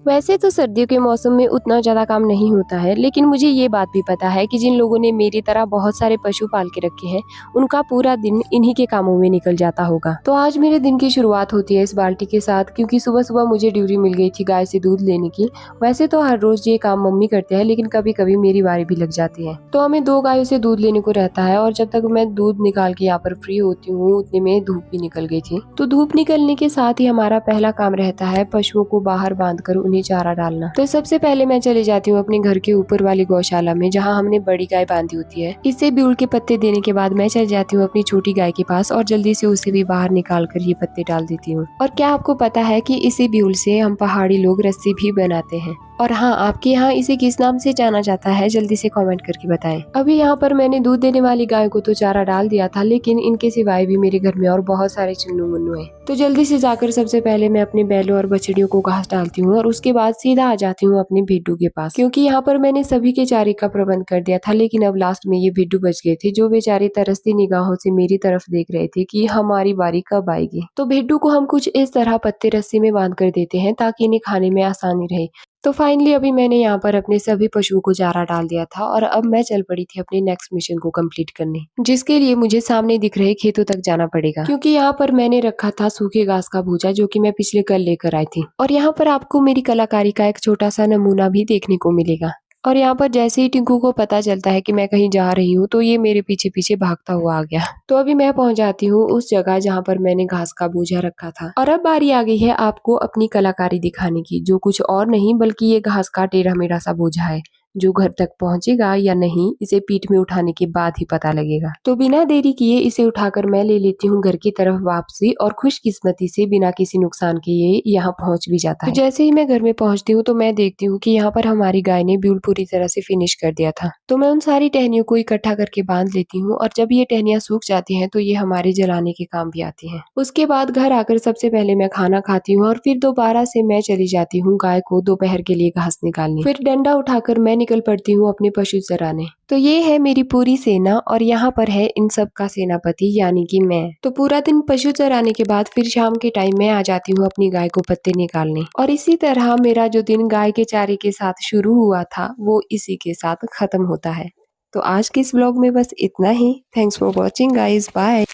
वैसे तो सर्दियों के मौसम में उतना ज़्यादा काम नहीं होता है, लेकिन मुझे ये बात भी पता है कि जिन लोगों ने मेरी तरह बहुत सारे पशु पाल के रखे हैं, उनका पूरा दिन इन्हीं के कामों में निकल जाता होगा। तो आज मेरे दिन की शुरुआत होती है इस बाल्टी के साथ, क्योंकि सुबह-सुबह मुझे ड्यूटी मिल गई थी गाय से दूध लेने की। वैसे तो हर रोज ये काम मम्मी करते हैं, लेकिन कभी-कभी मेरी बारी भी लग जाती है। तो हमें 2 गायों से दूध लेने को रहता है, और जब तक मैं दूध निकाल के यहाँ पर फ्री होती हूँ, उतने में धूप भी निकल गई थी। तो धूप निकलने के साथ ही हमारा पहला काम रहता है पशुओं को बाहर बांधकर उन्हें चारा डालना। तो सबसे पहले मैं चली जाती हूँ अपने घर के ऊपर वाली गौशाला में, जहाँ हमने बड़ी गाय बांधी होती है। इससे ब्यूल के पत्ते देने के बाद मैं चली जाती हूँ अपनी छोटी गाय के पास और जल्दी से उसे भी बाहर निकाल कर ये पत्ते डाल देती हूँ। और क्या आपको पता है कि इसी ब्यूल से हम पहाड़ी लोग रस्सी भी बनाते हैं? और हाँ, आपके यहाँ इसे किस नाम से जाना जाता है, जल्दी से कमेंट करके बताएं। अभी यहाँ पर मैंने दूध देने वाली गाय को तो चारा डाल दिया था, लेकिन इनके सिवाय भी मेरे घर में और बहुत सारे चुन्नू मुन्नू हैं। तो जल्दी से जाकर सबसे पहले मैं अपने बैलों और बछड़ियों को घास डालती हूँ, और उसके बाद सीधा आ जाती हूँ अपने भिड्डू के पास, क्योंकि यहाँ पर मैंने सभी के चारे का प्रबंध कर दिया था। लेकिन अब लास्ट में ये भिड्डू बच गए थे, जो बेचारे तरसती निगाहों से मेरी तरफ देख रहे थे कि हमारी बारी कब आएगी। तो भिड्डू को हम कुछ इस तरह पत्ते रस्सी में बांध कर देते हैं, ताकि इन्हें खाने में आसानी रहे। तो फाइनली अभी मैंने यहाँ पर अपने सभी पशुओं को चारा डाल दिया था, और अब मैं चल पड़ी थी अपने नेक्स्ट मिशन को कंप्लीट करने, जिसके लिए मुझे सामने दिख रहे खेतों तक जाना पड़ेगा, क्योंकि यहाँ पर मैंने रखा था सूखे घास का भूजा, जो कि मैं पिछले कल लेकर आई थी। और यहाँ पर आपको मेरी कलाकारी का एक छोटा सा नमूना भी देखने को मिलेगा। और यहाँ पर जैसे ही टिंकू को पता चलता है कि मैं कहीं जा रही हूँ, तो ये मेरे पीछे पीछे भागता हुआ आ गया। तो अभी मैं पहुंच जाती हूँ उस जगह जहाँ पर मैंने घास का बोझा रखा था, और अब बारी आ गई है आपको अपनी कलाकारी दिखाने की, जो कुछ और नहीं बल्कि ये घास का टेढ़ा मेढ़ा सा बोझा है, जो घर तक पहुंचेगा या नहीं इसे पीठ में उठाने के बाद ही पता लगेगा। तो बिना देरी किए इसे उठाकर मैं ले लेती हूँ घर की तरफ वापसी, और खुशकिस्मती से बिना किसी नुकसान के ये यहाँ पहुंच भी जाता है। तो जैसे ही मैं घर में पहुंचती हूँ, तो मैं देखती हूँ कि यहाँ पर हमारी गाय ने ब्यूल पूरी तरह से फिनिश कर दिया था। तो मैं उन सारी टहनियों को इकट्ठा करके बांध लेती हूँ, और जब ये टहनियाँ सूख जाती हैं, तो ये हमारे जलाने के काम भी आती हैं। उसके बाद घर आकर सबसे पहले मैं खाना खाती हूँ, और फिर दोबारा से मैं चली जाती हूँ गाय को दोपहर के लिए घास निकालने। फिर डंडा उठाकर मैं निकल पड़ती हूँ अपने पशु चराने। तो ये है मेरी पूरी सेना, और यहाँ पर है इन सब का सेनापति यानी कि मैं। तो पूरा दिन पशु चराने के बाद फिर शाम के टाइम में आ जाती हूँ अपनी गाय को पत्ते निकालने, और इसी तरह मेरा जो दिन गाय के चारे के साथ शुरू हुआ था, वो इसी के साथ खत्म होता है। तो आज के इस व्लॉग में बस इतना ही। Thanks for watching guys, bye.